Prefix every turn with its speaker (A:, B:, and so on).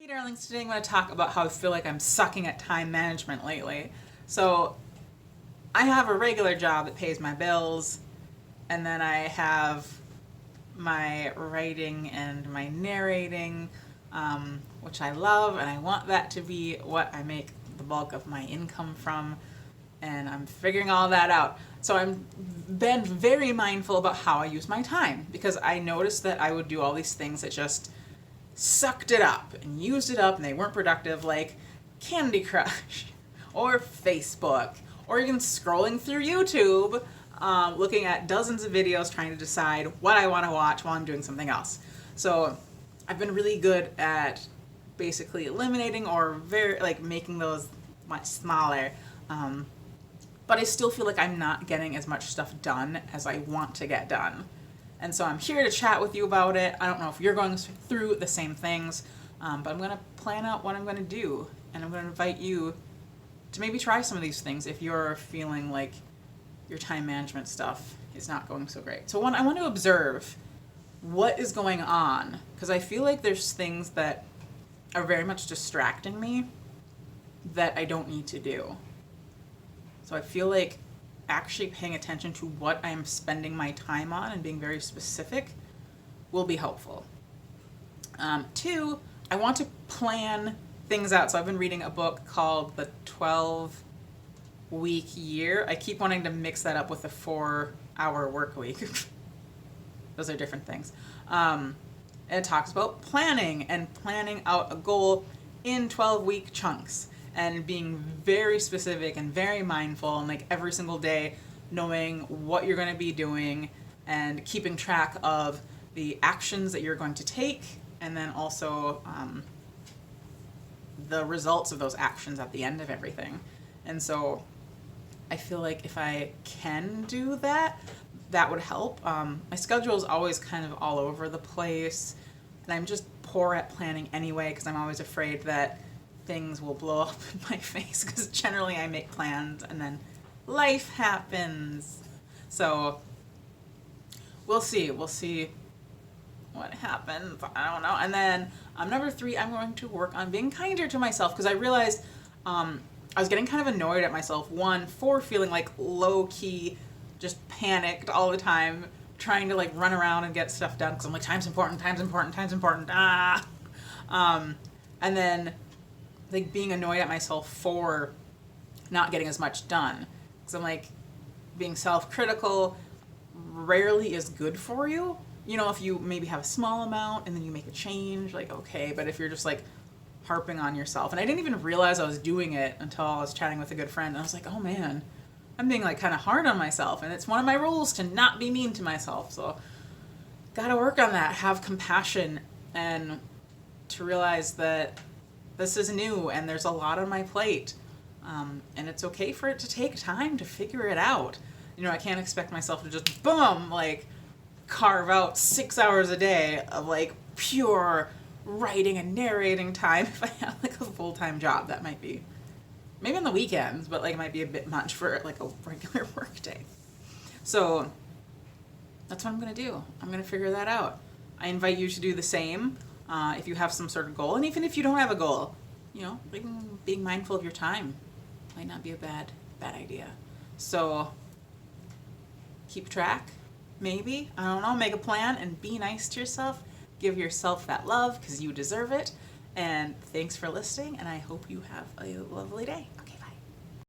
A: Hey darlings, today I'm going to talk about how I feel like I'm sucking at time management lately. So I have a regular job that pays my bills, and then I have my writing and my narrating, which I love, and I want that to be what I make the bulk of my income from, and I'm figuring all that out. So I'm been very mindful about how I use my time, because I noticed that I would do all these things that just sucked it up and used it up and they weren't productive, like Candy Crush or Facebook or even scrolling through YouTube, looking at dozens of videos trying to decide what I want to watch while I'm doing something else. So I've been really good at basically eliminating or making those much smaller, but I still feel like I'm not getting as much stuff done as I want to get done. And so I'm here to chat with you about it. I don't know if you're going through the same things, but I'm going to plan out what I'm going to do. And I'm going to invite you to maybe try some of these things if you're feeling like your time management stuff is not going so great. So I want to observe what is going on, because I feel like there's things that are very much distracting me that I don't need to do. So I feel like actually paying attention to what I'm spending my time on and being very specific will be helpful. Two, I want to plan things out. So I've been reading a book called The 12-Week Year. I keep wanting to mix that up with the 4-hour work week. Those are different things. And it talks about planning out a goal in 12-week chunks, and being very specific and very mindful, and like every single day knowing what you're going to be doing and keeping track of the actions that you're going to take, and then also the results of those actions at the end of everything. And so I feel like if I can do that, that would help. My schedule is always kind of all over the place, and I'm just poor at planning anyway, because I'm always afraid that things will blow up in my face, because generally I make plans and then life happens. So we'll see what happens. I don't know. And then number 3, I'm going to work on being kinder to myself, because I realized I was getting kind of annoyed at myself, one, for feeling like low-key just panicked all the time, trying to like run around and get stuff done, because I'm like, time's important, and then like being annoyed at myself for not getting as much done, because I'm like, being self-critical rarely is good for you. You know, if you maybe have a small amount and then you make a change, like okay, but if you're just like harping on yourself, and I didn't even realize I was doing it until I was chatting with a good friend, and I was like, oh man, I'm being like kind of hard on myself, and it's one of my rules to not be mean to myself. So gotta work on that, have compassion, and to realize that this is new and there's a lot on my plate, and it's okay for it to take time to figure it out. You know, I can't expect myself to just boom, like carve out 6 hours a day of like pure writing and narrating time. If I have like a full-time job, that might be maybe on the weekends, but like it might be a bit much for like a regular work day. So that's what I'm gonna do. I'm gonna figure that out. I invite you to do the same. If you have some sort of goal, and even if you don't have a goal, you know, being mindful of your time might not be a bad idea. So keep track, maybe, I don't know, make a plan and be nice to yourself. Give yourself that love, because you deserve it. And thanks for listening, and I hope you have a lovely day. Okay.